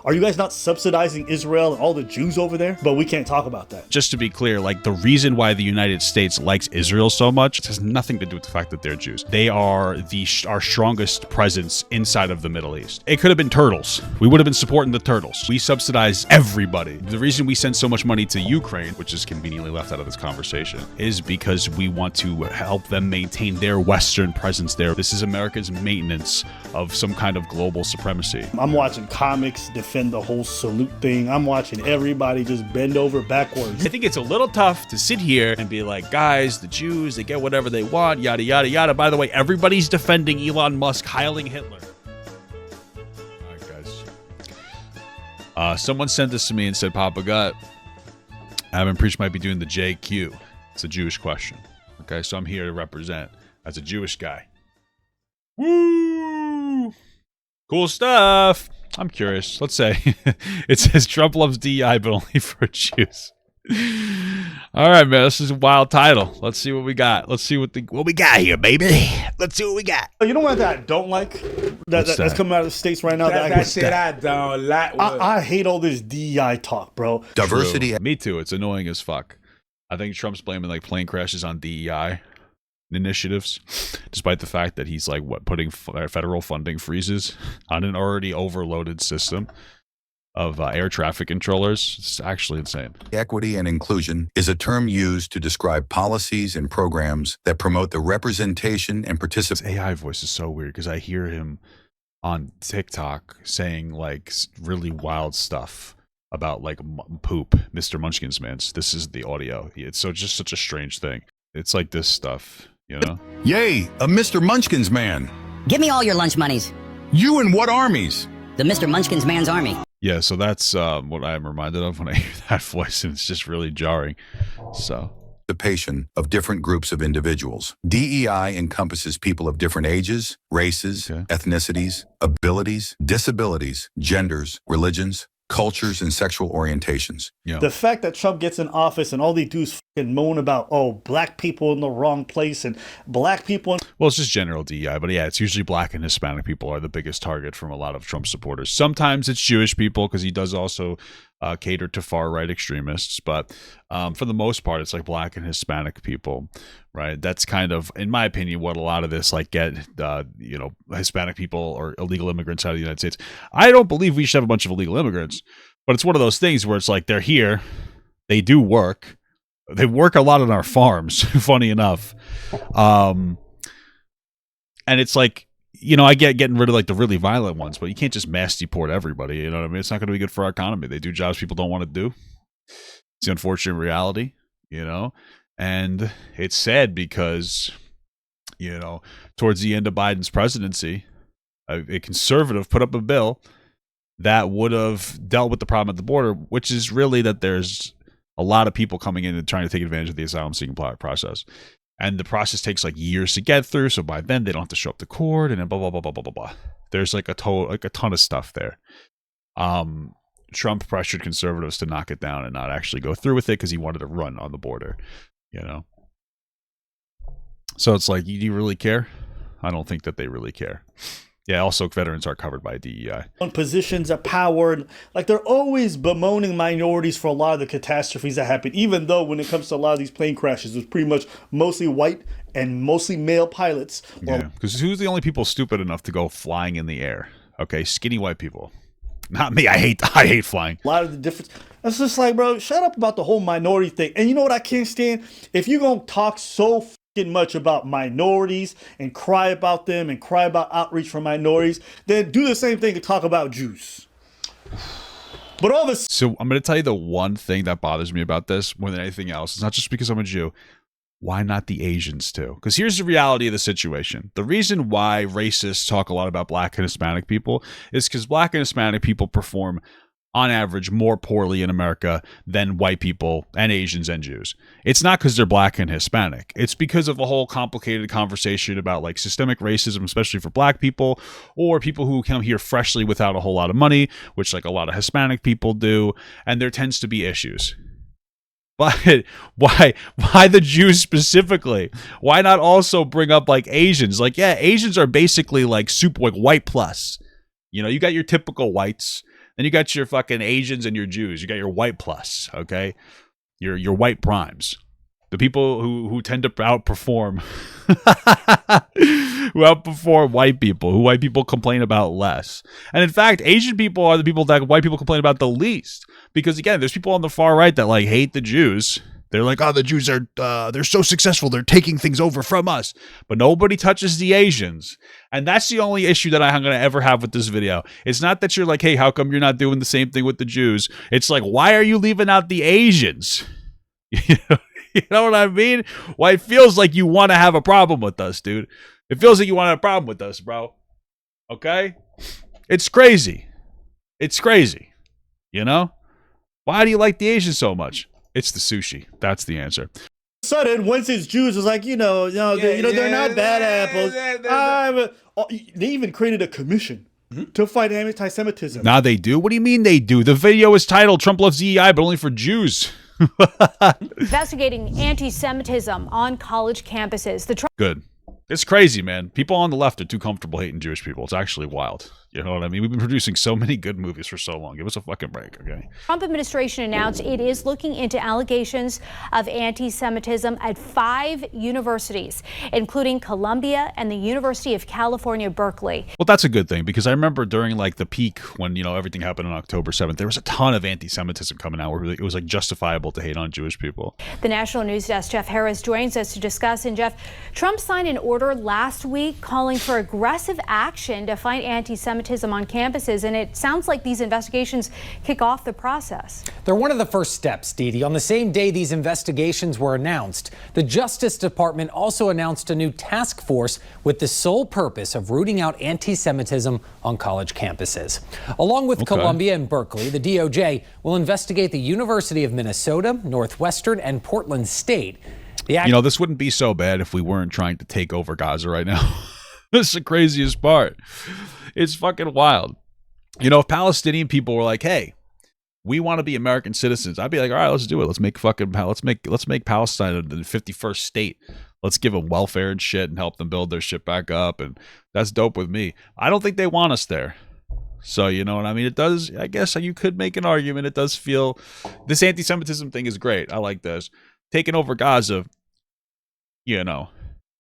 Are you guys not subsidizing Israel and all the Jews over there? But we can't talk about that. Just to be clear, like the reason why the United States likes Israel so much has nothing to do with the fact that they're Jews. They are our strongest presence inside of the Middle East. It could have been turtles. We would have been supporting the turtles. We subsidize everybody. The reason we send so much money to Ukraine, which is conveniently left out of this conversation, is because we want to help them maintain their Western presence there. This is America's maintenance of some kind of global supremacy. I'm watching comics defend the whole salute thing. I'm watching everybody just bend over backwards. I think it's a little tough to sit here and be like, guys, the Jews, they get whatever they want, yada, yada, yada. By the way, everybody's defending Elon Musk heiling Hitler. All right, guys. Someone sent this to me and said, Papa Gut, Adam Preach might be doing the JQ. It's a Jewish question. Okay, so I'm here to represent as a Jewish guy. Woo! Cool stuff. I'm curious. Let's say it says Trump loves DEI, but only for Jews. All right, man. This is a wild title. Let's see what we got. Let's see what we got here, baby. Let's see what we got. You know what I don't like? That's coming out of the States right now. That shit I don't like. I hate all this DEI talk, bro. Diversity. True. Me too. It's annoying as fuck. I think Trump's blaming like plane crashes on DEI initiatives, despite the fact that he's like putting federal funding freezes on an already overloaded system of air traffic controllers. It's actually insane. Equity and inclusion is a term used to describe policies and programs that promote the representation and participation. His AI voice is so weird because I hear him on TikTok saying like really wild stuff about like poop, Mr. Munchkins Man's. This is the audio. It's just such a strange thing. It's like this stuff, you know? Yay, a Mr. Munchkins man. Give me all your lunch monies. You in what armies? The Mr. Munchkins man's army. Yeah, so that's what I'm reminded of when I hear that voice, and it's just really jarring. So. Participation of different groups of individuals. DEI encompasses people of different ages, races, ethnicities, abilities, disabilities, genders, religions, cultures, and sexual orientations. Yeah. The fact that Trump gets in office and all they do is fucking moan about, black people in the wrong place and black people. Well, it's just general DEI, but yeah, it's usually black and Hispanic people are the biggest target from a lot of Trump supporters. Sometimes it's Jewish people because he does also cater to far-right extremists, but for the most part, it's like black and Hispanic people, right? That's kind of, in my opinion, what a lot of this like get, Hispanic people or illegal immigrants out of the United States. I don't believe we should have a bunch of illegal immigrants, but it's one of those things where it's like they're here, they do work, they work a lot on our farms, funny enough, and it's like, I get getting rid of like the really violent ones, but you can't just mass deport everybody. You know what I mean? It's not going to be good for our economy. They do jobs people don't want to do. It's the unfortunate reality, and it's sad because, towards the end of Biden's presidency, a conservative put up a bill that would have dealt with the problem at the border, which is really that there's a lot of people coming in and trying to take advantage of the asylum seeking process. And the process takes like years to get through. So by then they don't have to show up to court and then blah, blah, blah, blah, blah, blah, blah. There's like a ton of stuff there. Trump pressured conservatives to knock it down and not actually go through with it because he wanted to run on the border, So it's like, do you really care? I don't think that they really care. Yeah, also veterans are covered by DEI. On positions of power, like they're always bemoaning minorities for a lot of the catastrophes that happen, even though when it comes to a lot of these plane crashes, it was pretty much mostly white and mostly male pilots. Yeah, because who's the only people stupid enough to go flying in the air? Okay, skinny white people. Not me. I hate flying. A lot of the difference. It's just like, bro, shut up about the whole minority thing. And you know what I can't stand? If you're going to talk so much about minorities and cry about them and cry about outreach for minorities, then do the same thing and talk about Jews. But all this. So I'm going to tell you the one thing that bothers me about this more than anything else. It's not just because I'm a Jew. Why not the Asians too? Because here's the reality of the situation. The reason why racists talk a lot about black and Hispanic people is because black and Hispanic people perform on average more poorly in America than white people and Asians and Jews. It's not because they're black and Hispanic. It's because of a whole complicated conversation about like systemic racism, especially for black people or people who come here freshly without a whole lot of money, which like a lot of Hispanic people do. And there tends to be issues. But why the Jews specifically? Why not also bring up like Asians? Like, yeah, Asians are basically like super like white plus. You got your typical whites Then you got your fucking Asians and your Jews. You got your white plus, okay? Your white primes. The people who tend to outperform who outperform white people, who white people complain about less. And in fact, Asian people are the people that white people complain about the least. Because again, there's people on the far right that like hate the Jews. They're like, oh, the Jews are they're so successful. They're taking things over from us. But nobody touches the Asians. And that's the only issue that I'm going to ever have with this video. It's not that you're like, hey, how come you're not doing the same thing with the Jews? It's like, why are you leaving out the Asians? You know what I mean? Well, it feels like you want to have a problem with us, dude. It feels like you want to have a problem with us, bro. Okay? It's crazy. It's crazy. You know? Why do you like the Asians so much? It's the sushi. That's the answer. Sudden, once it's Jews, it's like, they're not bad apples. They even created a commission to fight anti-Semitism. Nah, they do? What do you mean they do? The video is titled Trump loves DEI, but only for Jews. Investigating anti-Semitism on college campuses. Good. It's crazy, man. People on the left are too comfortable hating Jewish people. It's actually wild. You know what I mean? We've been producing so many good movies for so long. Give us a fucking break, okay? Trump administration announced it is looking into allegations of anti-Semitism at 5 universities, including Columbia and the University of California, Berkeley. Well, that's a good thing, because I remember during like the peak when, everything happened on October 7th, there was a ton of anti-Semitism coming out where it was like justifiable to hate on Jewish people. The National News Desk, Jeff Harris, joins us to discuss. And Jeff, Trump signed an order last week calling for aggressive action to fight anti-Semitism on campuses, and it sounds like these investigations kick off the process. They're one of the first steps, Dee. On the same day these investigations were announced, the Justice Department also announced a new task force with the sole purpose of rooting out anti-Semitism on college campuses. Along with Columbia and Berkeley, the DOJ will investigate the University of Minnesota, Northwestern, and Portland State. This wouldn't be so bad if we weren't trying to take over Gaza right now. That's the craziest part. It's fucking wild. If Palestinian people were like, hey, we want to be American citizens, I'd be like, all right, let's do it. Let's make Palestine the 51st state. Let's give them welfare and shit and help them build their shit back up. And that's dope with me. I don't think they want us there. So, you know what I mean? It does, I guess you could make an argument. It does feel, this anti-Semitism thing is great. I like this. Taking over Gaza,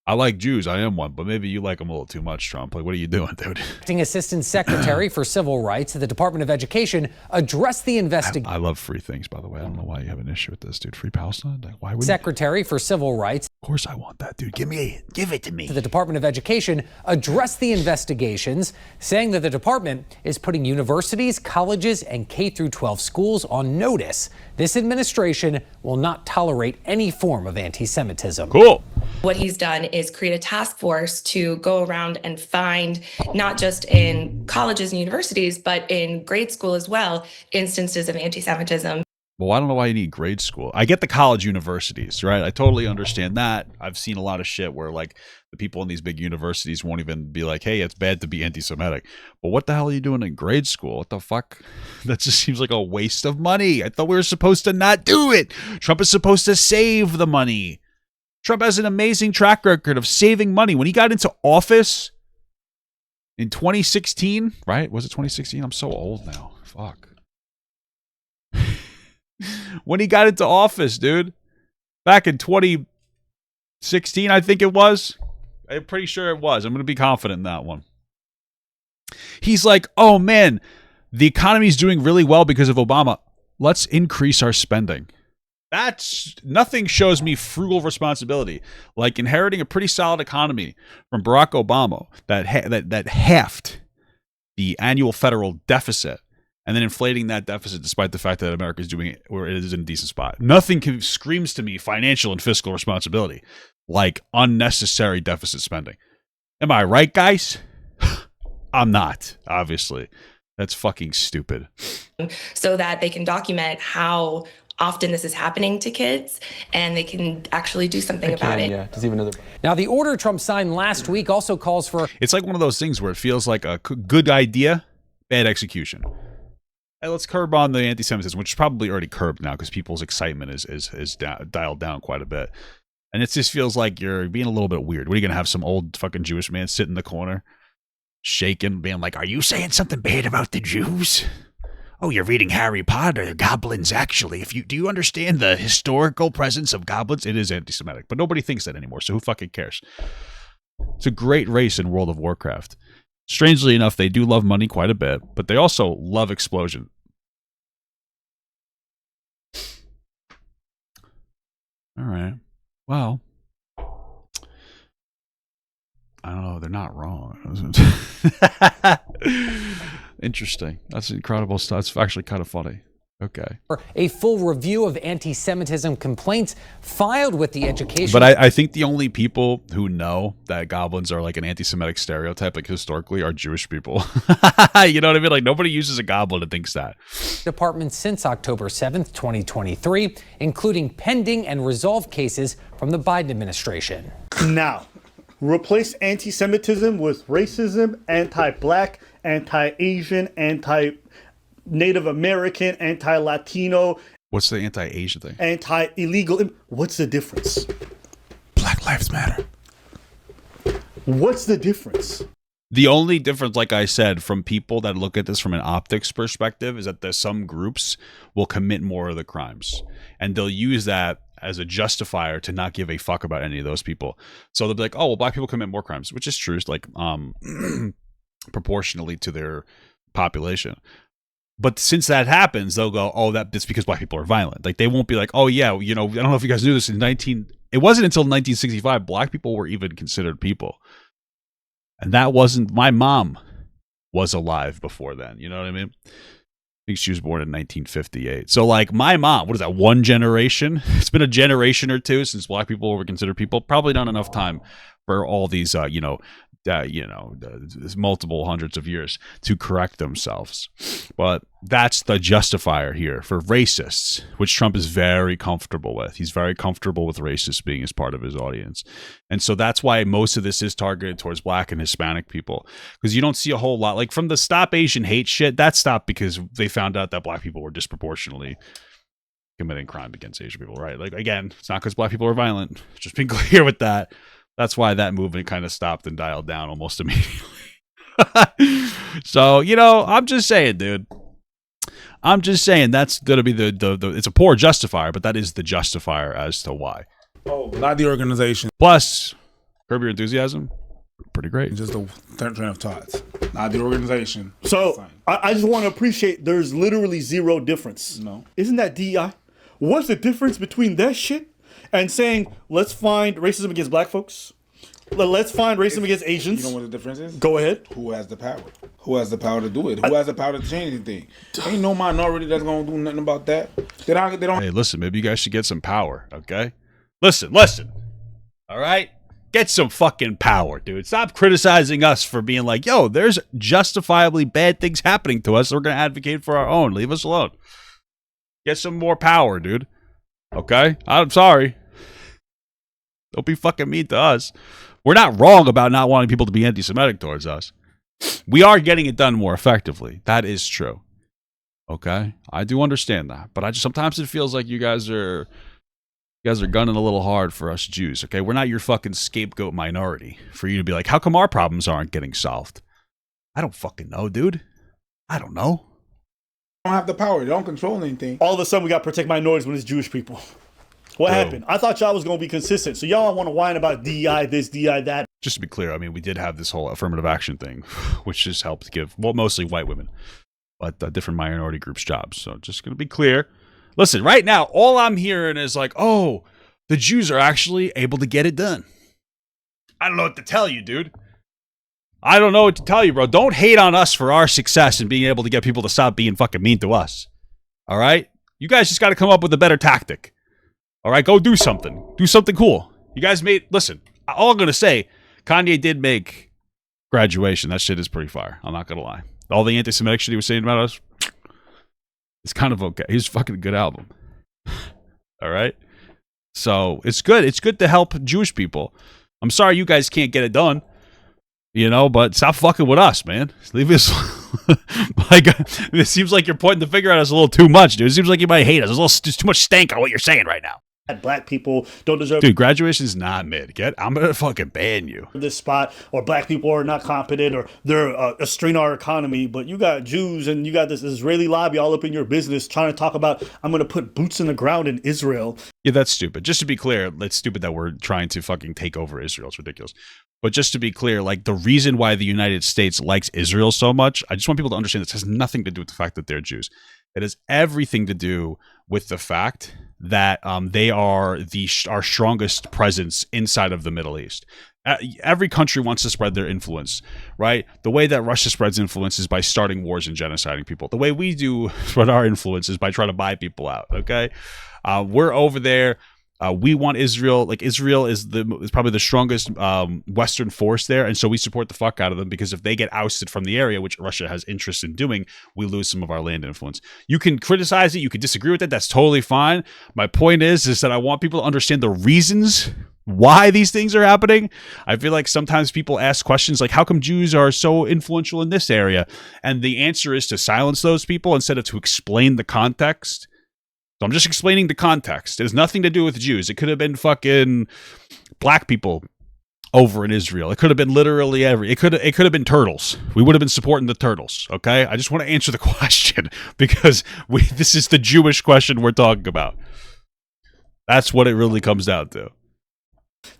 I like Jews. I am one, but maybe you like them a little too much, Trump. Like, what are you doing, dude? Acting Assistant Secretary for Civil Rights at the Department of Education addressed the investigation. I love free things, by the way. I don't know why you have an issue with this, dude. Free Palestine? Like, why would Secretary for Civil Rights. Of course I want that, dude. Give it to me. The Department of Education addressed the investigations, saying that the department is putting universities, colleges, and K-12 schools on notice. This administration will not tolerate any form of anti-Semitism. Cool. What he's done is create a task force to go around and find, not just in colleges and universities, but in grade school as well, instances of anti-Semitism. Well, I don't know why you need grade school. I get the college universities, right? I totally understand that. I've seen a lot of shit where like the people in these big universities won't even be like, hey, it's bad to be anti-Semitic. But what the hell are you doing in grade school? What the fuck? That just seems like a waste of money. I thought we were supposed to not do it. Trump is supposed to save the money. Trump has an amazing track record of saving money. When he got into office in 2016, right? Was it 2016? I'm so old now. Fuck. When he got into office, dude, back in 2016, I think it was. I'm pretty sure it was. I'm going to be confident in that one. He's like, oh man, the economy's doing really well because of Obama. Let's increase our spending. Nothing shows me frugal responsibility like inheriting a pretty solid economy from Barack Obama that halved the annual federal deficit and then inflating that deficit despite the fact that America is doing it where it is in a decent spot. Nothing screams to me financial and fiscal responsibility like unnecessary deficit spending. Am I right, guys? I'm not, obviously. That's fucking stupid. So that they can document how often this is happening to kids and they can actually do something about it. Yeah. Does even know Now, the order Trump signed last week also calls for... It's like one of those things where it feels like a good idea, bad execution. Hey, let's curb on the anti-Semitism, which is probably already curbed now because people's excitement is dialed down quite a bit. And it just feels like you're being a little bit weird. What are you going to have some old fucking Jewish man sit in the corner, shaking, being like, are you saying something bad about the Jews? oh, you're reading Harry Potter, goblins actually. Do you understand the historical presence of goblins? It is anti-Semitic, but nobody thinks that anymore, so who fucking cares? It's a great race in World of Warcraft. Strangely enough, they do love money quite a bit, but they also love explosion. All right. Well, I don't know. They're not wrong. Interesting. That's incredible stuff. It's actually kind of funny. Okay. A full review of anti-Semitism complaints filed with the education. But I think the only people who know that goblins are like an anti-Semitic stereotype, like historically, are Jewish people. You know what I mean? Like nobody uses a goblin and thinks that. Department since October 7th, 2023, including pending and resolved cases from the Biden administration. Now, replace anti-Semitism with racism, anti-black, anti-Asian, anti-Native American, anti-Latino. What's the anti-Asian thing? Anti-illegal. What's the difference? Black Lives Matter. What's the difference? The only difference, like I said, from people that look at this from an optics perspective is that there's some groups will commit more of the crimes. And they'll use that as a justifier to not give a fuck about any of those people. So they'll be like, oh, well, black people commit more crimes, which is true. It's like proportionally to their population. But since that happens, they'll go, oh, that's because black people are violent. Like they won't be like, oh yeah, you know, I don't know if you guys knew this it wasn't until 1965 black people were even considered people. And that wasn't, my mom was alive before then. You know what I mean? I think she was born in 1958. So like my mom, what is that, one generation? It's been a generation or two since black people were considered people. Probably not enough time for all these, multiple hundreds of years to correct themselves. But that's the justifier here for racists, which Trump is very comfortable with. He's very comfortable with racists being as part of his audience. And so that's why most of this is targeted towards black and Hispanic people, because you don't see a whole lot. Like from the Stop Asian Hate shit, that stopped because they found out that black people were disproportionately committing crime against Asian people, right? Like, again, it's not because black people are violent. Just being clear with that. That's why that movement kind of stopped and dialed down almost immediately. So, I'm just saying, dude. I'm just saying that's going to be the it's a poor justifier, but that is the justifier as to why. Oh, not the organization. Plus, Curb Your Enthusiasm, pretty great. Just the train of thoughts. Not the organization. So, I just want to appreciate there's literally zero difference. No. Isn't that DEI? What's the difference between that shit and saying, let's find racism against black folks? Let's find racism against Asians. You know what the difference is? Go ahead. Who has the power? Who has the power to do it? Who has the power to change anything? Ain't no minority that's going to do nothing about that. They don't. Hey, listen, maybe you guys should get some power, okay? Listen. All right? Get some fucking power, dude. Stop criticizing us for being like, yo, there's justifiably bad things happening to us. We're going to advocate for our own. Leave us alone. Get some more power, dude. Okay? I'm sorry. Don't be fucking mean to us. We're not wrong about not wanting people to be anti-Semitic towards us. We are getting it done more effectively. That is true. Okay? I do understand that. But sometimes it feels like you guys are gunning a little hard for us Jews. Okay? We're not your fucking scapegoat minority for you to be like, how come our problems aren't getting solved? I don't fucking know, dude. I don't know. They don't have the power. They don't control anything. All of a sudden, we got to protect minorities when it's Jewish people. What happened? I thought y'all was going to be consistent. So y'all want to whine about DEI this, DEI that. Just to be clear, I mean, we did have this whole affirmative action thing, which just helped give, well, mostly white women, but different minority groups jobs. So just going to be clear. Listen, right now, all I'm hearing is like, oh, the Jews are actually able to get it done. I don't know what to tell you, dude. I don't know what to tell you, bro. Don't hate on us for our success and being able to get people to stop being fucking mean to us. All right? You guys just got to come up with a better tactic. All right, go do something. Do something cool. You guys listen, all I'm going to say, Kanye did make Graduation. That shit is pretty fire. I'm not going to lie. All the anti-Semitic shit he was saying about us, it's kind of okay. He's fucking a good album. All right? So it's good. It's good to help Jewish people. I'm sorry you guys can't get it done, but stop fucking with us, man. Leave us. It seems like you're pointing the finger at us a little too much, dude. It seems like you might hate us. There's too much stank on what you're saying right now. black people don't deserve Dude, graduation is not mid. I'm gonna fucking ban you. this spot, or black people are not competent, or they're a strain our economy. But you got Jews and you got this Israeli lobby all up in your business trying to talk about, I'm gonna put boots in the ground in Israel. Yeah, that's stupid. Just to be clear, it's stupid that we're trying to fucking take over Israel. It's ridiculous. But just to be clear, like, the reason why the United States likes Israel so much, I just want people to understand this has nothing to do with the fact that they're Jews. It has everything to do with the fact that they are our strongest presence inside of the Middle East. Every country wants to spread their influence, right? The way that Russia spreads influence is by starting wars and genociding people. The way we do spread our influence is by trying to buy people out, okay? We're over there. We want Israel. Like, Israel is probably the strongest Western force there, and so we support the fuck out of them, because if they get ousted from the area, which Russia has interest in doing, we lose some of our land influence. You can criticize it, you can disagree with it, that's totally fine. My point is that I want people to understand the reasons why these things are happening. I feel like sometimes people ask questions like, how come Jews are so influential in this area? And the answer is to silence those people instead of to explain the context. So I'm just explaining the context. It has nothing to do with Jews. It could have been fucking black people over in Israel. It could have been literally it could have been turtles. We would have been supporting the turtles, okay? I just want to answer the question, because this is the Jewish question we're talking about. That's what it really comes down to.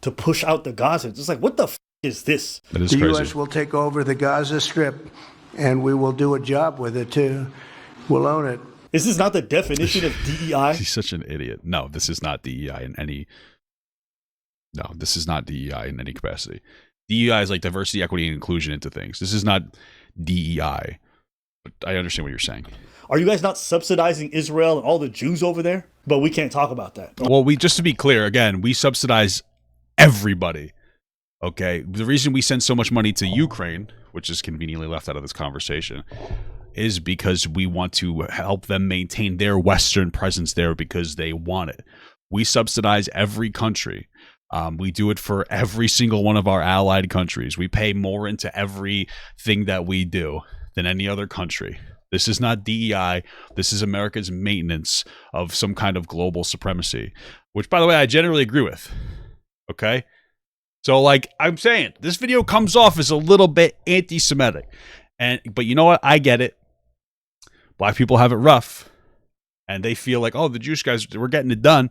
To push out the Gaza. It's like, what the is this? That is the crazy. U.S. will take over the Gaza Strip, and we will do a job with it, too. We'll own it. Is this not the definition of DEI? He's such an idiot. No, this is not DEI in any... No, this is not DEI in any capacity. DEI is like diversity, equity, and inclusion into things. This is not DEI. But I understand what you're saying. Are you guys not subsidizing Israel and all the Jews over there? But we can't talk about that. Well, just to be clear, again, we subsidize everybody. Okay? The reason we send so much money to Ukraine, which is conveniently left out of this conversation, is because we want to help them maintain their Western presence there because they want it. We subsidize every country. We do it for every single one of our allied countries. We pay more into everything that we do than any other country. This is not DEI. This is America's maintenance of some kind of global supremacy, which, by the way, I generally agree with. Okay? So, like I'm saying, this video comes off as a little bit anti-Semitic. But you know what? I get it. Black people have it rough. And they feel like, oh, the Jewish guys, we're getting it done.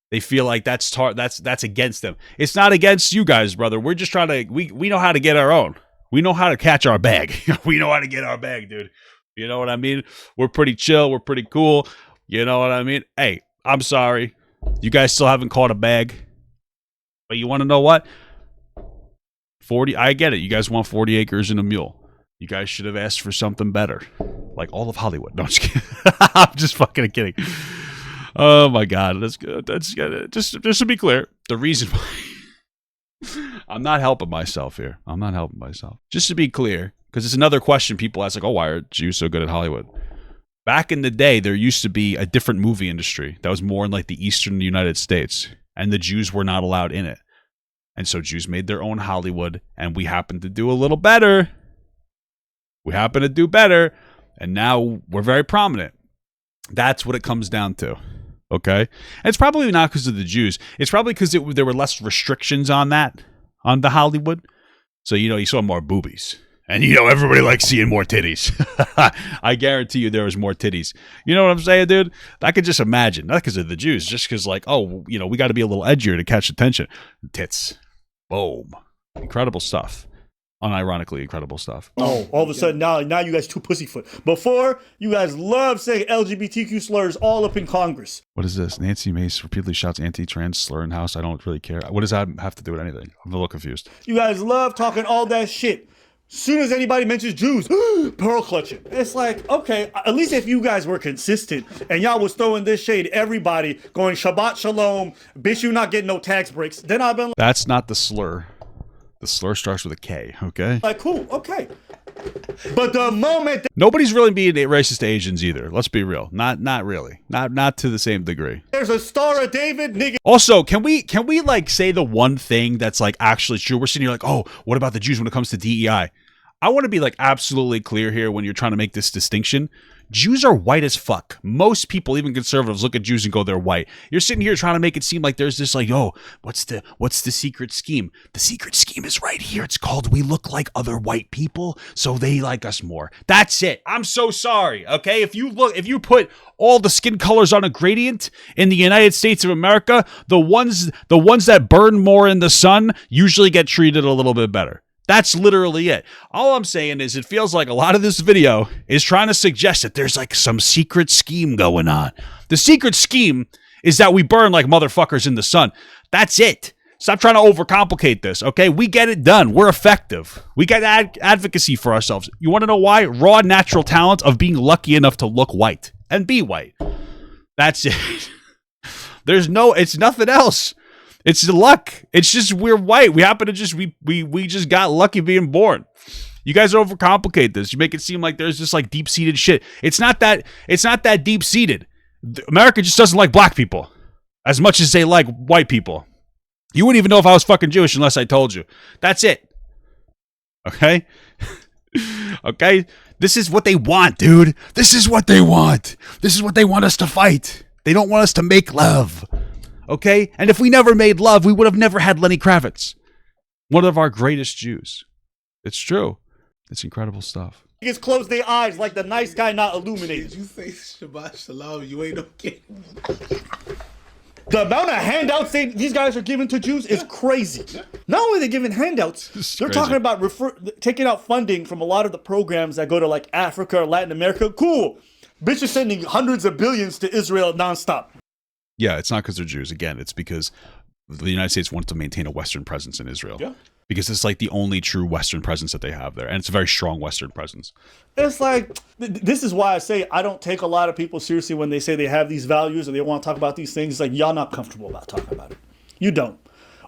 They feel like that's against them. It's not against you guys, brother. We're just trying to, we know how to get our own. We know how to catch our bag. We know how to get our bag, dude. You know what I mean? We're pretty chill. We're pretty cool. You know what I mean? Hey, I'm sorry. You guys still haven't caught a bag. But you want to know what? 40, I get it. You guys want 40 acres and a mule. You guys should have asked for something better. Like all of Hollywood. No, I'm just kidding. I'm just fucking kidding. Oh my God. That's good. That's good. Just to be clear, the reason why I'm not helping myself here. I'm not helping myself. Just to be clear, because it's another question people ask, like, oh, why are Jews so good at Hollywood? Back in the day, there used to be a different movie industry that was more in like the Eastern United States, and the Jews were not allowed in it. And so Jews made their own Hollywood, and we happened to do a little better. We happen to do better, and now we're very prominent. That's what it comes down to, okay? And it's probably not because of the Jews. It's probably because there were less restrictions on the Hollywood. So, you saw more boobies. And, everybody likes seeing more titties. I guarantee you there was more titties. You know what I'm saying, dude? I could just imagine. Not because of the Jews, just because, like, oh, we got to be a little edgier to catch attention. Tits. Boom. Incredible stuff. Unironically incredible stuff. Oh, all of a sudden now you guys too pussyfoot. Before, you guys love saying LGBTQ slurs all up in Congress. What is this? Nancy Mace repeatedly shouts anti-trans slur in House. I don't really care. What does that have to do with anything? I'm a little confused. You guys love talking all that shit. Soon as anybody mentions Jews, pearl clutching. It's like, okay, at least if you guys were consistent and y'all was throwing this shade, everybody going Shabbat Shalom, bitch, you not getting no tax breaks. Then I've been like, that's not the slur. The slur starts with a K, okay? Like, cool, okay. But the moment nobody's really being racist to Asians either. Let's be real. Not really. Not to the same degree. There's a Star of David, nigga. Also, can we like say the one thing that's like actually true? We're sitting here like, oh, what about the Jews when it comes to DEI? I want to be like absolutely clear here when you're trying to make this distinction. Jews are white as fuck. Most people, even conservatives, look at Jews and go, they're white. You're sitting here trying to make it seem like there's this like, oh, what's the secret scheme? The secret scheme is right here. It's called we look like other white people, so they like us more. That's it. I'm so sorry. Okay, if you put all the skin colors on a gradient in the United States of America, the ones that burn more in the sun usually get treated a little bit better. That's literally it. All I'm saying is it feels like a lot of this video is trying to suggest that there's like some secret scheme going on. The secret scheme is that we burn like motherfuckers in the sun. That's it. Stop trying to overcomplicate this, okay? We get it done. We're effective. We get advocacy for ourselves. You want to know why? Raw natural talent of being lucky enough to look white and be white. That's it. It's nothing else. It's luck. It's just we're white. We happen to just we just got lucky being born. You guys overcomplicate this. You make it seem like there's just like deep-seated shit. It's not that deep-seated. America just doesn't like black people as much as they like white people. You wouldn't even know if I was fucking Jewish unless I told you. That's it. Okay? Okay? This is what they want, dude. This is what they want. This is what they want us to fight. They don't want us to make love. Okay? And if we never made love, we would have never had Lenny Kravitz. One of our greatest Jews. It's true. It's incredible stuff. Niggas close their eyes like the nice guy not illuminated. Did you say Shabbat Shalom? You ain't okay. The amount of handouts these guys are giving to Jews is crazy. Not only are they giving handouts, they're crazy. talking about taking out funding from a lot of the programs that go to like Africa or Latin America. Cool. Bitch is sending hundreds of billions to Israel nonstop. Yeah, it's not because they're Jews. Again, it's because the United States wants to maintain a Western presence in Israel. Yeah. Because it's like the only true Western presence that they have there. And it's a very strong Western presence. It's like, this is why I say I don't take a lot of people seriously when they say they have these values or they want to talk about these things. It's like, y'all not comfortable about talking about it. You don't.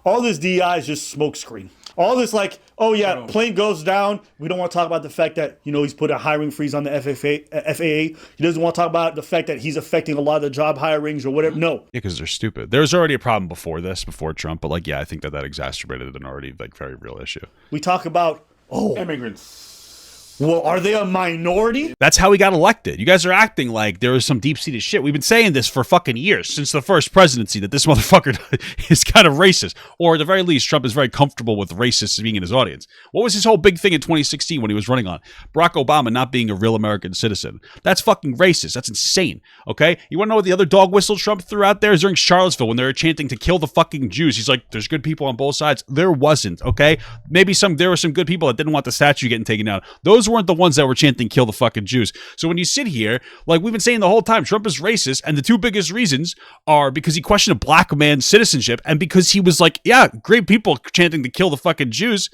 All this DEI is just smokescreen. All this like, oh yeah, plane goes down. We don't want to talk about the fact that, he's put a hiring freeze on the FAA. He doesn't want to talk about the fact that he's affecting a lot of the job hirings or whatever. No. Yeah, because they're stupid. There was already a problem before Trump, but like, yeah, I think that exacerbated an already like very real issue. We talk about, Immigrants. Well, are they a minority? That's how he got elected. You guys are acting like there was some deep-seated shit. We've been saying this for fucking years, since the first presidency, that this motherfucker is kind of racist. Or at the very least, Trump is very comfortable with racists being in his audience. What was his whole big thing in 2016 when he was running on? Barack Obama not being a real American citizen. That's fucking racist. That's insane. Okay? You want to know what the other dog whistle Trump threw out there? Is during Charlottesville when they were chanting to kill the fucking Jews. He's like, there's good people on both sides. There wasn't, okay? Maybe there were some good people that didn't want the statue getting taken down. Those weren't the ones that were chanting kill the fucking Jews. So when you sit here, like we've been saying the whole time, Trump is racist, and the two biggest reasons are because he questioned a black man's citizenship and because he was like, yeah, great people chanting to kill the fucking Jews.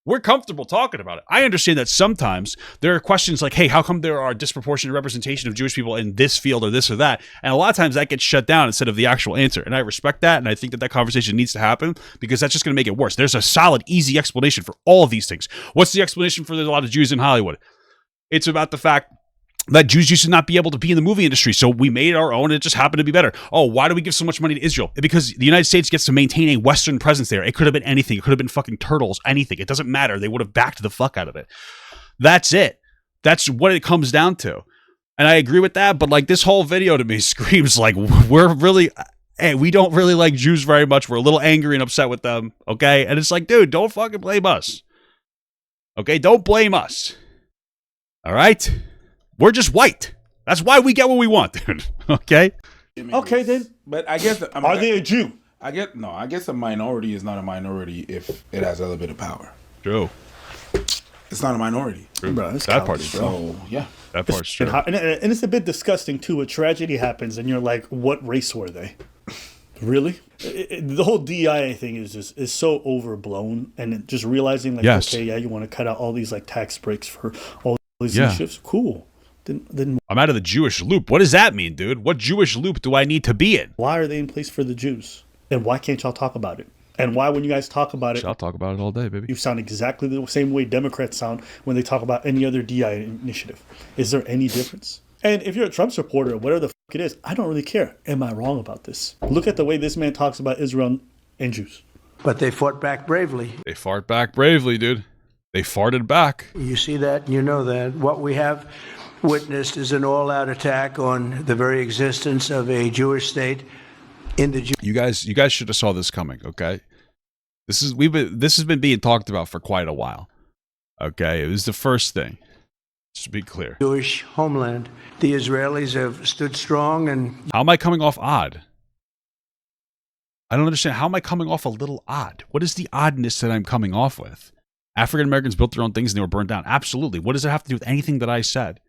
We're comfortable talking about it. I understand that sometimes there are questions like, hey, how come there are disproportionate representation of Jewish people in this field or this or that? And a lot of times that gets shut down instead of the actual answer. And I respect that. And I think that conversation needs to happen because that's just going to make it worse. There's a solid, easy explanation for all of these things. What's the explanation for there's a lot of Jews in Hollywood? It's about the fact that Jews used to not be able to be in the movie industry, so we made our own, and it just happened to be better. Oh, why do we give so much money to Israel? Because the United States gets to maintain a Western presence there. It could have been anything. It could have been fucking turtles, anything. It doesn't matter. They would have backed the fuck out of it. That's it. That's what it comes down to. And I agree with that, but like this whole video to me screams like we don't really like Jews very much. We're a little angry and upset with them, okay? And it's like, dude, don't fucking blame us. Okay? Don't blame us. All right? We're just white. That's why we get what we want, dude. Okay? Okay, then. But I guess... Are they a Jew? I guess a minority is not a minority if it has a little bit of power. True. It's not a minority. True. Bro, that part is true. So, yeah. That part's true. And it's a bit disgusting, too. A tragedy happens, and you're like, what race were they? Really? The whole DEI thing is so overblown, and just realizing, like, yes. Okay, yeah, you want to cut out all these, like, tax breaks for all these initiatives? Cool. Then I'm out of the Jewish loop. What does that mean, dude? What Jewish loop do I need to be in? Why are they in place for the Jews? And why can't y'all talk about it? And why, when you guys talk about it, I'll talk about it all day, baby. you sound exactly the same way Democrats sound when they talk about any other DEI initiative. Is there any difference? And if you're a Trump supporter, or whatever the fuck it is, I don't really care. Am I wrong about this? Look at the way this man talks about Israel and Jews. But they fought back bravely. They fart back bravely, dude. They farted back. You see that, you know that. What we have witnessed is an all-out attack on the very existence of a Jewish state in the You guys should have saw this coming, okay? This has been being talked about for quite a while. Okay, it was the first thing. Just to be clear. Jewish homeland. The Israelis have stood strong and... How am I coming off odd? I don't understand. How am I coming off a little odd? What is the oddness that I'm coming off with? African Americans built their own things and they were burned down. Absolutely. What does it have to do with anything that I said?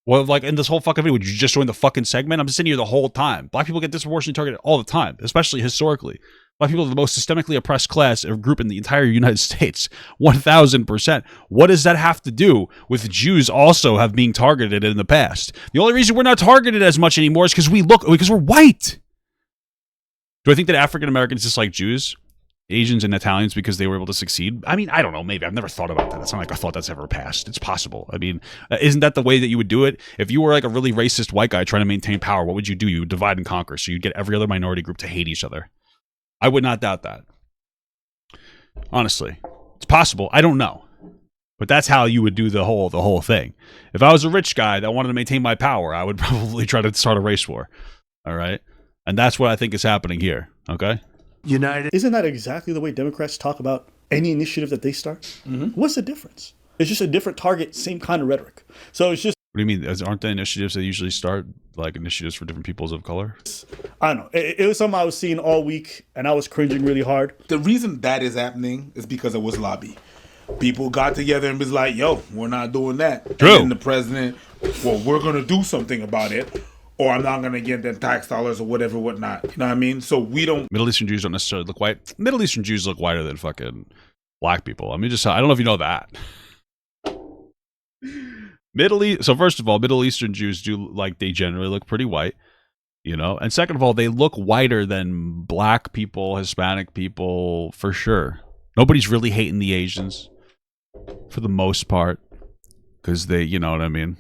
Well, like in this whole fucking video, would you just join the fucking segment? I'm just sitting here the whole time. Black people get disproportionately targeted all the time, especially historically. Black people are the most systemically oppressed class or group in the entire United States. 1,000%. What does that have to do with Jews also have being targeted in the past? The only reason we're not targeted as much anymore is because we're white. Do I think that African Americans dislike Jews, Asians, and Italians because they were able to succeed? I mean, I don't know. Maybe. I've never thought about that. That's not like a thought that's ever passed. It's possible. I mean, isn't that the way that you would do it? If you were like a really racist white guy trying to maintain power, what would you do? You would divide and conquer. So you'd get every other minority group to hate each other. I would not doubt that. Honestly. It's possible. I don't know. But that's how you would do the whole thing. If I was a rich guy that wanted to maintain my power, I would probably try to start a race war. All right? And that's what I think is happening here. Okay? United. Isn't that exactly the way Democrats talk about any initiative that they start? Mm-hmm. What's the difference? It's just a different target, same kind of rhetoric. So it's just... What do you mean? Aren't there initiatives that usually start, like initiatives for different peoples of color? I don't know. It was something I was seeing all week, and I was cringing really hard. The reason that is happening is because it was lobby. People got together and was like, yo, we're not doing that. True. And then the president, well, we're going to do something about it. Or I'm not going to get them tax dollars or whatever, whatnot. You know what I mean? So we don't... Middle Eastern Jews don't necessarily look white. Middle Eastern Jews look whiter than fucking black people. I mean, I don't know if you know that. So first of all, Middle Eastern Jews they generally look pretty white, you know? And second of all, they look whiter than black people, Hispanic people, for sure. Nobody's really hating the Asians, for the most part, because they, you know what I mean?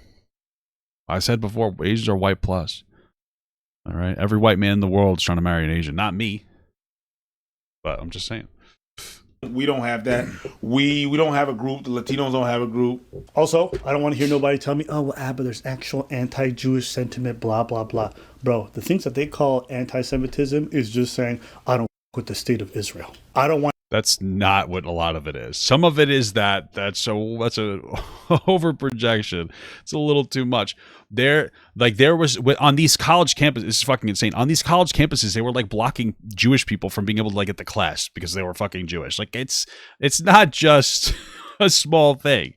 I said before, Asians are white plus. All right? Every white man in the world is trying to marry an Asian. Not me. But I'm just saying. We don't have that. We don't have a group. The Latinos don't have a group. Also, I don't want to hear nobody tell me, oh, well, Abba, there's actual anti-Jewish sentiment, blah, blah, blah. Bro, the things that they call anti-Semitism is just saying, I don't with the state of Israel. I don't want... That's not what a lot of it is. Some of it is that's a overprojection. It's a little too much. There was on these college campuses. It's fucking insane. On these college campuses, they were like blocking Jewish people from being able to like get the class because they were fucking Jewish. Like it's not just a small thing.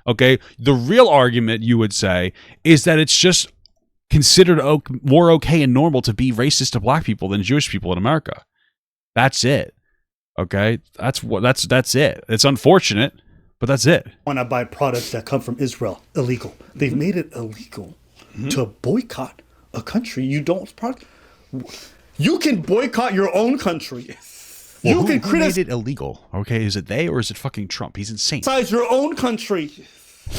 Okay, the real argument you would say is that it's just considered more okay and normal to be racist to black people than Jewish people in America. That's it. Okay, that's it. It's unfortunate, but that's it. Want to buy products that come from Israel illegal? They've made it illegal to boycott a country you don't. You can boycott your own country. Well, who made it illegal? Okay, is it they or is it fucking Trump? He's insane. Besides your own country,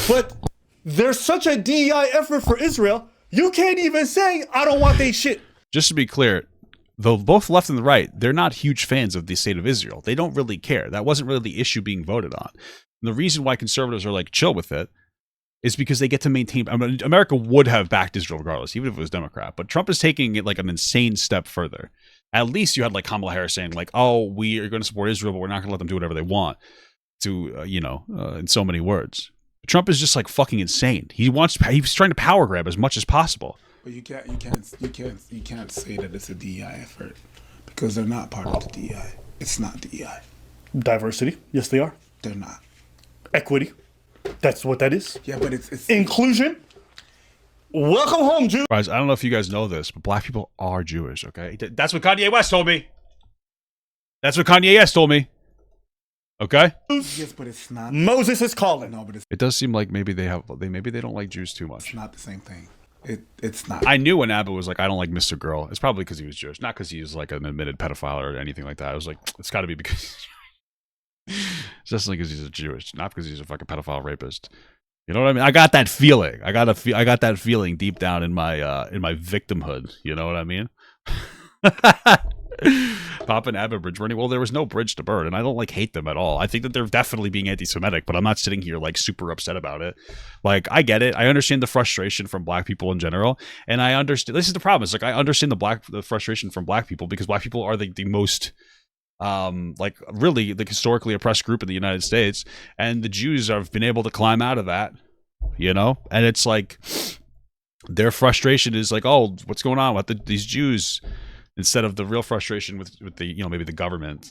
but there's such a DEI effort for Israel. You can't even say I don't want they shit. Just to be clear. Though both left and the right, they're not huge fans of the state of Israel. They don't really care. That wasn't really the issue being voted on. And the reason why conservatives are like chill with it is because they get to maintain. I mean, America would have backed Israel regardless, even if it was Democrat. But Trump is taking it like an insane step further. At least you had like Kamala Harris saying like, "Oh, we are going to support Israel, but we're not going to let them do whatever they want." To in so many words, Trump is just like fucking insane. He's trying to power grab as much as possible. But you can't say that it's a DEI effort because they're not part of the DEI. It's not DEI. Diversity, yes, they are. They're not. Equity, that's what that is. Yeah, but it's inclusion. Welcome home, Jew. Guys, I don't know if you guys know this, but black people are Jewish. Okay, that's what Kanye West told me. That's what Kanye West told me. Okay. Yes, but it's not. Moses is calling. No, but it does seem like maybe they don't like Jews too much. It's not the same thing. It's not. I knew when Abba was like, I don't like Mr. Girl. It's probably because he was Jewish, not because he was like an admitted pedophile or anything like that. I was like, it's got to be because it's just because he's a Jewish, not because he's a fucking pedophile rapist. You know what I mean? I got that feeling. I got that feeling deep down in my victimhood. You know what I mean? Pop and Abbott bridge burning. Well, there was no bridge to burn, and I don't like hate them at all. I think that they're definitely being anti-Semitic, but I'm not sitting here like super upset about it. Like, I get it. I understand the frustration from black people in general, and I understand. This is the problem. It's like I understand the frustration from black people because black people are the most like really the historically oppressed group in the United States, and the Jews have been able to climb out of that, you know. And it's like their frustration is like, oh, what's going on with these Jews? Instead of the real frustration with the, you know, maybe the government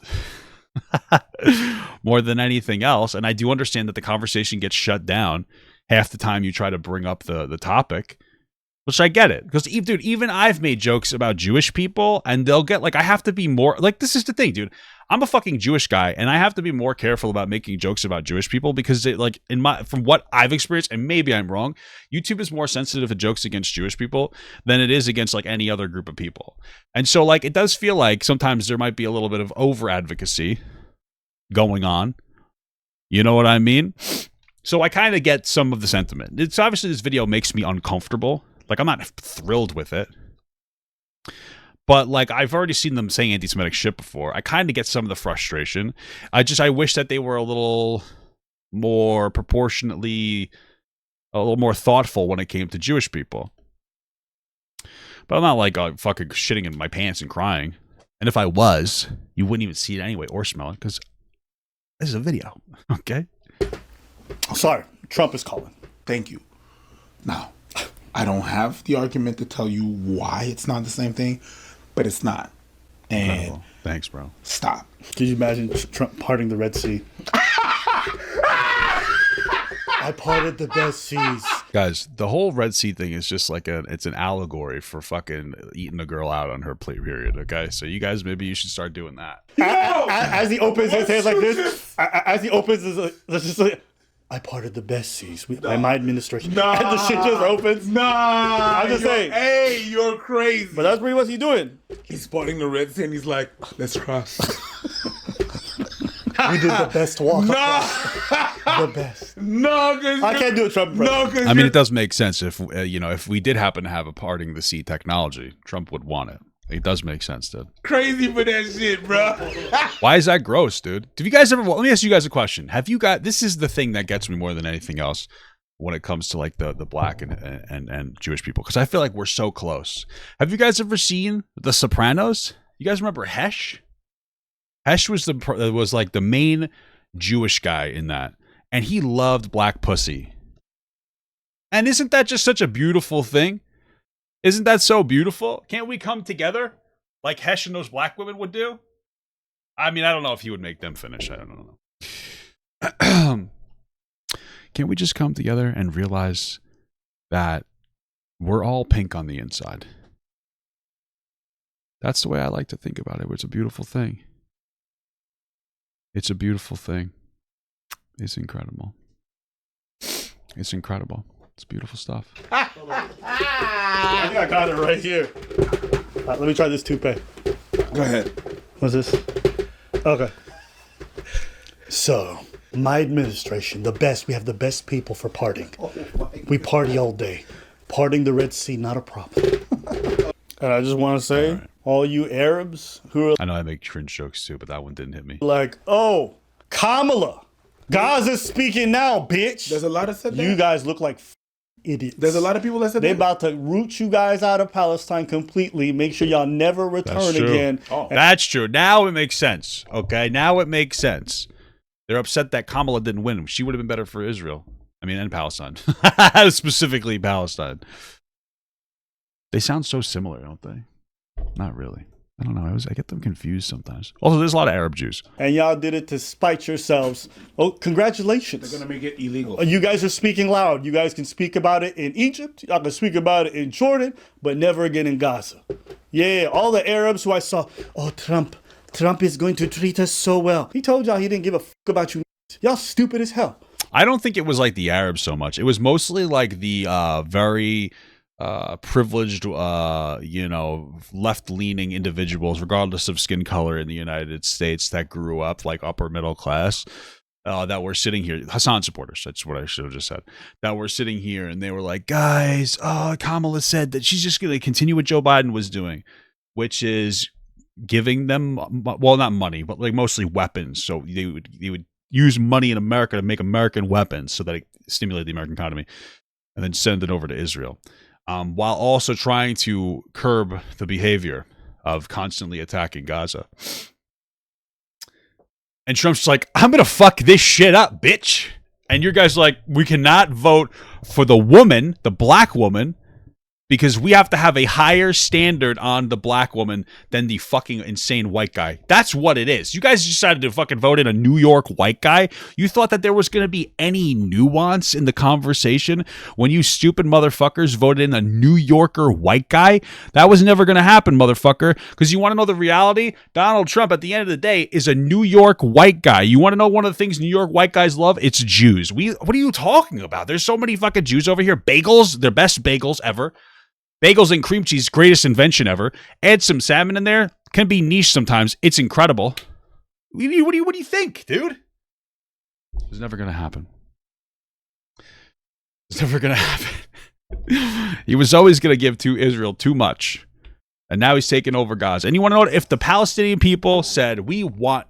more than anything else. And I do understand that the conversation gets shut down half the time you try to bring up the topic, which I get it. Because, dude, even I've made jokes about Jewish people, and they'll get, like, I have to be more, like, this is the thing, dude. I'm a fucking Jewish guy, and I have to be more careful about making jokes about Jewish people because, it, like, from what I've experienced, and maybe I'm wrong, YouTube is more sensitive to jokes against Jewish people than it is against, like, any other group of people. And so, like, it does feel like sometimes there might be a little bit of over advocacy going on. You know what I mean? So I kind of get some of the sentiment. It's obviously this video makes me uncomfortable. Like, I'm not thrilled with it. But, like, I've already seen them saying anti-Semitic shit before. I kind of get some of the frustration. I wish that they were a little more proportionately, a little more thoughtful when it came to Jewish people. But I'm not, like, fucking shitting in my pants and crying. And if I was, you wouldn't even see it anyway or smell it because this is a video, okay? Sorry, Trump is calling. Thank you. Now, I don't have the argument to tell you why it's not the same thing, but it's not. And oh, thanks, bro. Stop. Could you imagine Trump parting the Red Sea? I parted the best seas. Guys, the whole Red Sea thing is just like it's an allegory for fucking eating a girl out on her period, okay? So you guys, maybe you should start doing that. As he opens his hands like this, as he opens his, just like, I parted the best seas by my administration. And the shit just opens. I'm just saying. Hey, you're crazy. But that's pretty much he's doing. He's parting the Red Sea and he's like, let's cross. We did the best walk. The best. No, I can't do a Trump impression. I mean, it does make sense if if we did happen to have a parting the sea technology, Trump would want it. It does make sense, dude. Crazy for that shit, bro. Why is that gross, dude? Have you guys ever? Let me ask you guys a question. Have you got? This is the thing that gets me more than anything else when it comes to like the black and Jewish people, because I feel like we're so close. Have you guys ever seen The Sopranos? You guys remember Hesh? Hesh was like the main Jewish guy in that, and he loved black pussy. And isn't that just such a beautiful thing? Isn't that so beautiful? Can't we come together like Hesh and those black women would do? I mean, I don't know if he would make them finish. I don't know. Can't we just come together and realize that we're all pink on the inside? That's the way I like to think about it. It's a beautiful thing. It's a beautiful thing. It's incredible. It's incredible. It's beautiful stuff. I think I got it right here. Let me try this toupee. Go ahead. What's this? Okay. So, my administration, the best. We have the best people for partying. We party all day. Parting the Red Sea, not a problem. And I just want to say, all you Arabs who are... I know I make cringe jokes too, but that one didn't hit me. Like, oh, Kamala, Gaza's speaking now, bitch. There's a lot of said that. You guys look like idiots. There's a lot of people that said they that. about to root you guys out of Palestine completely. Make sure y'all never return again. Oh. That's true. Now it makes sense. Okay, now it makes sense. They're upset that Kamala didn't win. She would have been better for Israel. I mean, and Palestine. Specifically Palestine. They sound so similar, don't they? Not really. I don't know. I get them confused sometimes. Also, there's a lot of Arab Jews. And y'all did it to spite yourselves. Oh, congratulations. They're going to make it illegal. You guys are speaking loud. You guys can speak about it in Egypt. Y'all can speak about it in Jordan, but never again in Gaza. Yeah, all the Arabs who I saw, oh, Trump is going to treat us so well. He told y'all he didn't give a fuck about you. Y'all stupid as hell. I don't think it was like the Arabs so much. It was mostly like the very... privileged, left-leaning individuals, regardless of skin color in the United States, that grew up like upper middle class, that were sitting here, Hassan supporters, that's what I should have just said, that were sitting here and they were like, guys, Kamala said that she's just going to continue what Joe Biden was doing, which is giving them, well, not money, but like mostly weapons. So they would use money in America to make American weapons so that it stimulated the American economy, and then send it over to Israel, while also trying to curb the behavior of constantly attacking Gaza. And Trump's like, I'm going to fuck this shit up, bitch. And your guys are like, we cannot vote for the woman, the black woman, because we have to have a higher standard on the black woman than the fucking insane white guy. That's what it is. You guys decided to fucking vote in a New York white guy. You thought that there was going to be any nuance in the conversation when you stupid motherfuckers voted in a New Yorker white guy? That was never going to happen, motherfucker. Because you want to know the reality? Donald Trump, at the end of the day, is a New York white guy. You want to know one of the things New York white guys love? It's Jews. What are you talking about? There's so many fucking Jews over here. Bagels, their best bagels ever. Bagels and cream cheese, greatest invention ever. Add some salmon in there. Can be niche sometimes. It's incredible. What do you think, dude? It's never going to happen. It's never going to happen. He was always going to give to Israel too much. And now he's taking over Gaza. And you want to know, if the Palestinian people said, we want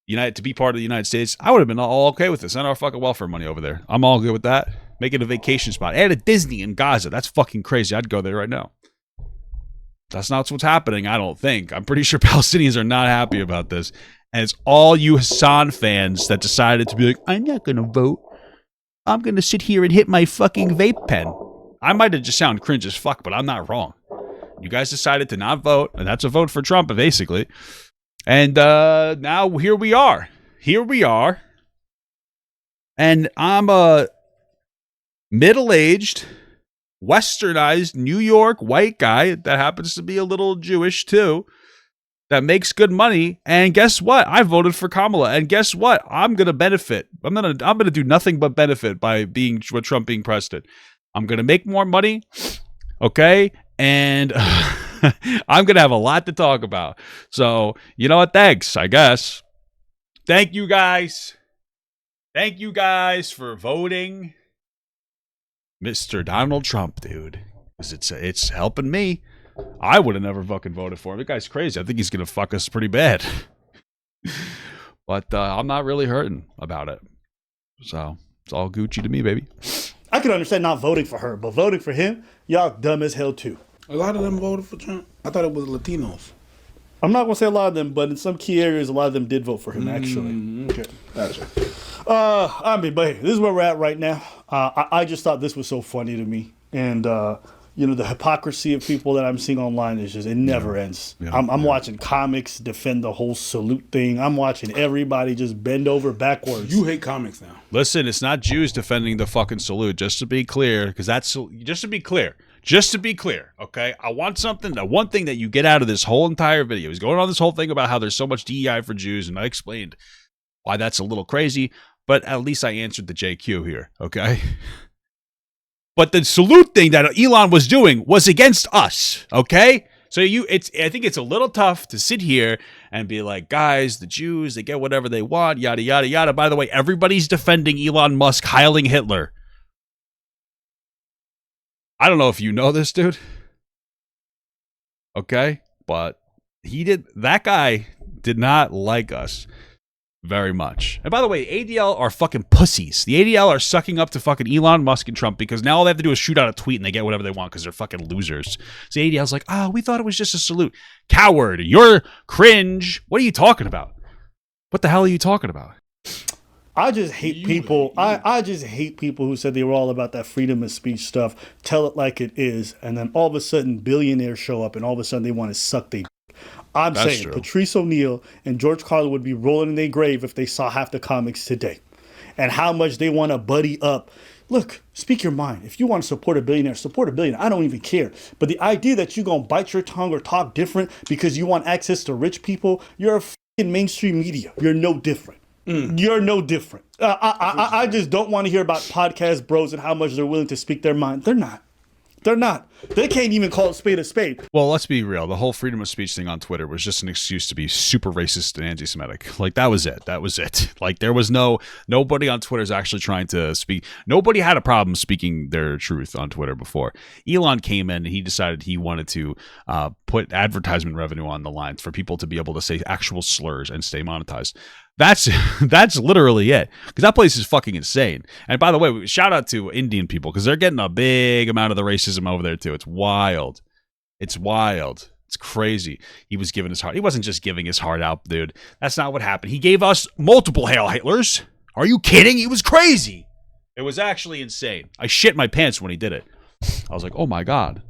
United to be part of the United States, I would have been all okay with this. Send our fucking welfare money over there. I'm all good with that. Make it a vacation spot. Add a Disney in Gaza. That's fucking crazy. I'd go there right now. That's not what's happening, I don't think. I'm pretty sure Palestinians are not happy about this. And it's all you Hassan fans that decided to be like, I'm not going to vote. I'm going to sit here and hit my fucking vape pen. I might have just sounded cringe as fuck, but I'm not wrong. You guys decided to not vote, and that's a vote for Trump, basically. And now here we are. Here we are. And I'm a middle-aged, westernized New York white guy that happens to be a little Jewish too, that makes good money. And guess what? I voted for Kamala. And guess what? I'm gonna benefit. I'm gonna do nothing but benefit by with Trump being president. I'm gonna make more money, okay? And I'm gonna have a lot to talk about. So you know what? Thanks, I guess. Thank you guys. Thank you guys for voting Mr. Donald Trump, dude. It's helping me. I would have never fucking voted for him. The guy's crazy. I think he's going to fuck us pretty bad. But I'm not really hurting about it. So it's all Gucci to me, baby. I can understand not voting for her, but voting for him, y'all dumb as hell too. A lot of them voted for Trump. I thought it was Latinos. I'm not going to say a lot of them, but in some key areas, a lot of them did vote for him, actually. Okay, gotcha. But this is where we're at right now. I just thought this was so funny to me. And, the hypocrisy of people that I'm seeing online is just, it never ends. Yeah, I'm watching comics defend the whole salute thing. I'm watching everybody just bend over backwards. You hate comics now. Listen, it's not Jews defending the fucking salute, just to be clear, because just to be clear, okay? I want something, the one thing that you get out of this whole entire video. He's going on this whole thing about how there's so much DEI for Jews, and I explained why that's a little crazy, but at least I answered the JQ here, okay? But the salute thing that Elon was doing was against us, okay? So I think it's a little tough to sit here and be like, guys, the Jews, they get whatever they want, yada, yada, yada. By the way, everybody's defending Elon Musk heiling Hitler. I don't know if you know this, dude. Okay? But that guy did not like us very much. And by the way, ADL are fucking pussies. The ADL are sucking up to fucking Elon Musk and Trump because now all they have to do is shoot out a tweet and they get whatever they want because they're fucking losers. So the ADL's like, we thought it was just a salute. Coward, you're cringe. What are you talking about? What the hell are you talking about? I just hate people. I just hate people who said they were all about that freedom of speech stuff. Tell it like it is. And then all of a sudden billionaires show up and all of a sudden they want to suck their I'm That's saying true. Patrice O'Neal and George Carlin would be rolling in their grave if they saw half the comics today. And how much they want to buddy up. Look, speak your mind. If you want to support a billionaire, support a billionaire. I don't even care. But the idea that you're going to bite your tongue or talk different because you want access to rich people, you're a fucking mainstream media. You're no different. You're no different. I just don't want to hear about podcast bros and how much they're willing to speak their mind. They're not. They're not. They can't even call it spade a spade. Well, let's be real. The whole freedom of speech thing on Twitter was just an excuse to be super racist and anti-Semitic. Like, that was it. That was it. Like, there was nobody on Twitter is actually trying to speak. Nobody had a problem speaking their truth on Twitter before. Elon came in and he decided he wanted to put advertisement revenue on the line for people to be able to say actual slurs and stay monetized. That's literally it, because that place is fucking insane. And by the way, shout out to Indian people, because they're getting a big amount of the racism over there too. It's wild. It's crazy. He was giving his heart. He wasn't just giving his heart out, dude. That's not what happened. He gave us multiple Hail Hitlers. Are you kidding? He was crazy. It was actually insane. I shit my pants when he did it. I was like, oh my God.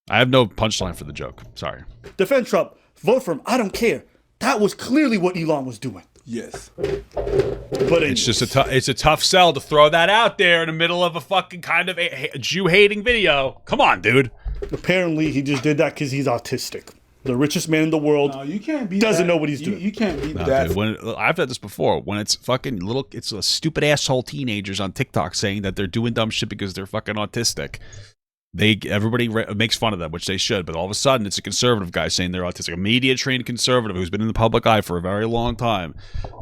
I have no punchline for the joke. Sorry. Defend Trump. Vote for him. I don't care. That was clearly what Elon was doing. Yes. But it's just it's a tough sell to throw that out there in the middle of a fucking kind of a Jew-hating video. Come on, dude. Apparently, he just did that because he's autistic. The richest man in the world. No, you can't beat doesn't that. know what he's doing. You can't beat that. Dude, I've said this before. When it's fucking it's a stupid asshole teenagers on TikTok saying that they're doing dumb shit because they're fucking autistic. Everybody makes fun of them, which they should, but all of a sudden it's a conservative guy saying they're autistic, a media-trained conservative who's been in the public eye for a very long time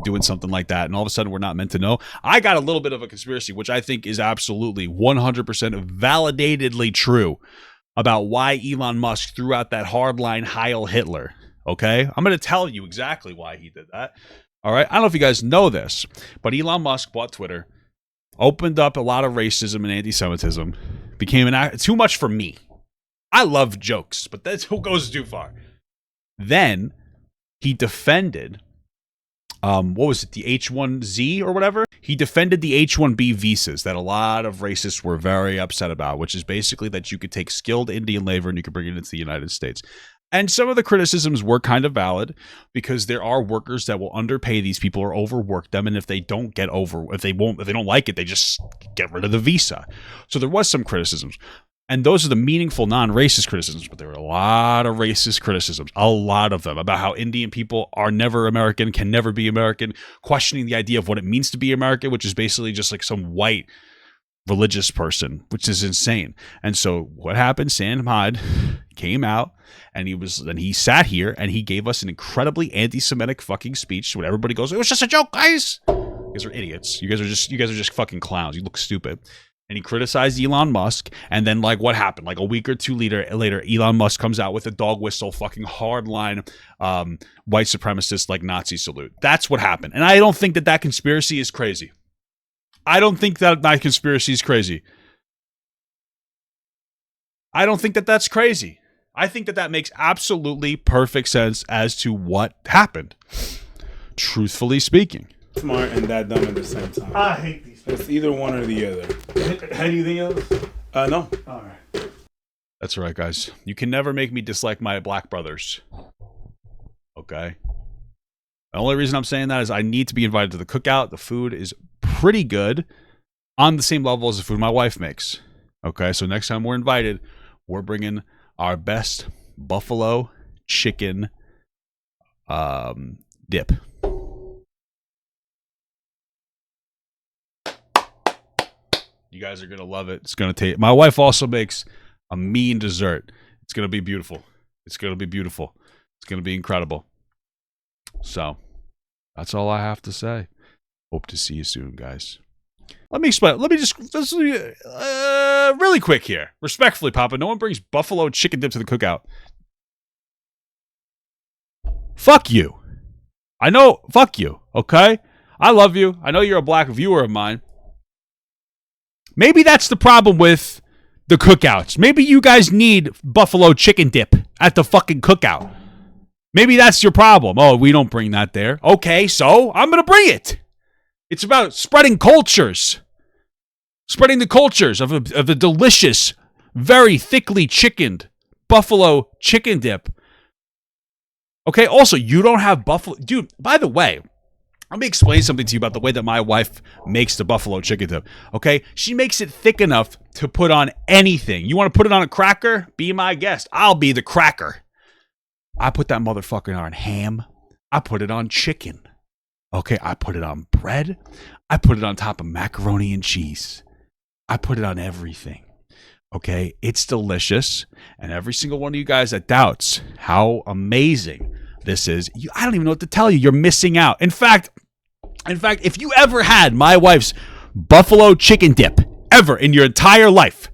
doing something like that, and all of a sudden we're not meant to know. I got a little bit of a conspiracy, which I think is absolutely 100% validatedly true, about why Elon Musk threw out that hardline Heil Hitler, okay? I'm going to tell you exactly why he did that, all right? I don't know if you guys know this, but Elon Musk bought Twitter, opened up a lot of racism and anti-Semitism, became too much for me. I love jokes, but that's who goes too far. Then he defended, what was it, the H1Z or whatever? He defended the H1B visas that a lot of racists were very upset about, which is basically that you could take skilled Indian labor and you could bring it into the United States. And some of the criticisms were kind of valid, because there are workers that will underpay these people or overwork them, and if they don't if they don't like it, they just get rid of the visa. So there was some criticisms, and those are the meaningful non-racist criticisms. But there were a lot of racist criticisms, a lot of them, about how Indian people are never American, can never be American, questioning the idea of what it means to be American, which is basically just like some white religious person, which is insane. And so what happened? Sam Hyde came out and he sat here and he gave us an incredibly anti-Semitic fucking speech when everybody goes, it was just a joke, guys. You guys are idiots. You guys are just fucking clowns. You look stupid. And he criticized Elon Musk, and then like what happened? Like a week or two later, Elon Musk comes out with a dog whistle, fucking hardline white supremacist like Nazi salute. That's what happened. And I don't think that conspiracy is crazy. I don't think that conspiracy is crazy. I don't think that that's crazy. I think that makes absolutely perfect sense as to what happened. Truthfully speaking. Smart and that dumb at the same time. I hate these. It's either one or the other. Anything else? No. All right. That's right, guys. You can never make me dislike my black brothers. Okay? The only reason I'm saying that is I need to be invited to the cookout. The food is pretty good, on the same level as the food my wife makes. Okay, so next time we're invited, we're bringing our best buffalo chicken dip. You guys are gonna love it. It's gonna taste. My wife also makes a mean dessert. It's gonna be beautiful. It's gonna be beautiful. It's gonna be incredible. So that's all I have to say. Hope to see you soon, guys. Let me explain. Let me just really quick here. Respectfully, Papa, no one brings buffalo chicken dip to the cookout. Fuck you. I know. Fuck you. Okay? I love you. I know you're a black viewer of mine. Maybe that's the problem with the cookouts. Maybe you guys need buffalo chicken dip at the fucking cookout. Maybe that's your problem. Oh, we don't bring that there. Okay, so I'm going to bring it. It's about spreading cultures. Spreading the cultures of a delicious, very thickly chickened buffalo chicken dip. Okay, also, you don't have buffalo... Dude, by the way, let me explain something to you about the way that my wife makes the buffalo chicken dip. Okay, she makes it thick enough to put on anything. You want to put it on a cracker? Be my guest. I'll be the cracker. I put that motherfucker on ham. I put it on chicken. Okay, I put it on bread. I put it on top of macaroni and cheese. I put it on everything. Okay, it's delicious. And every single one of you guys that doubts how amazing this is, I don't even know what to tell you. You're missing out. In fact, if you ever had my wife's buffalo chicken dip ever in your entire life,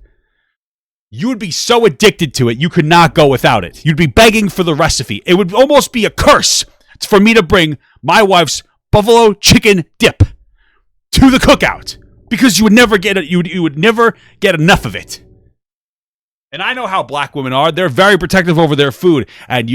you would be so addicted to it, you could not go without it. You'd be begging for the recipe. It would almost be a curse for me to bring my wife's buffalo chicken dip to the cookout because you would never get it. You would never get enough of it. And I know how black women are. They're very protective over their food. And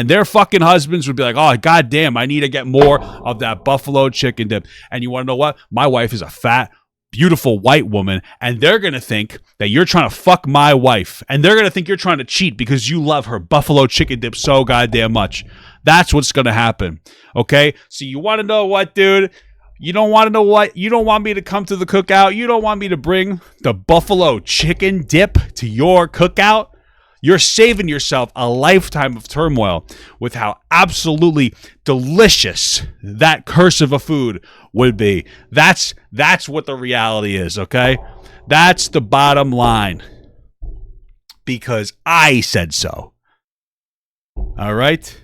their fucking husbands would be like, oh, goddamn, I need to get more of that buffalo chicken dip. And you want to know what? My wife is a fat, beautiful white woman. And they're going to think that you're trying to fuck my wife. And they're going to think you're trying to cheat because you love her buffalo chicken dip so goddamn much. That's what's going to happen. Okay? So you want to know what, dude? You don't want to know what? You don't want me to come to the cookout? You don't want me to bring the buffalo chicken dip to your cookout? You're saving yourself a lifetime of turmoil with how absolutely delicious that curse of a food would be. That's what the reality is, okay? That's the bottom line. Because I said so. All right?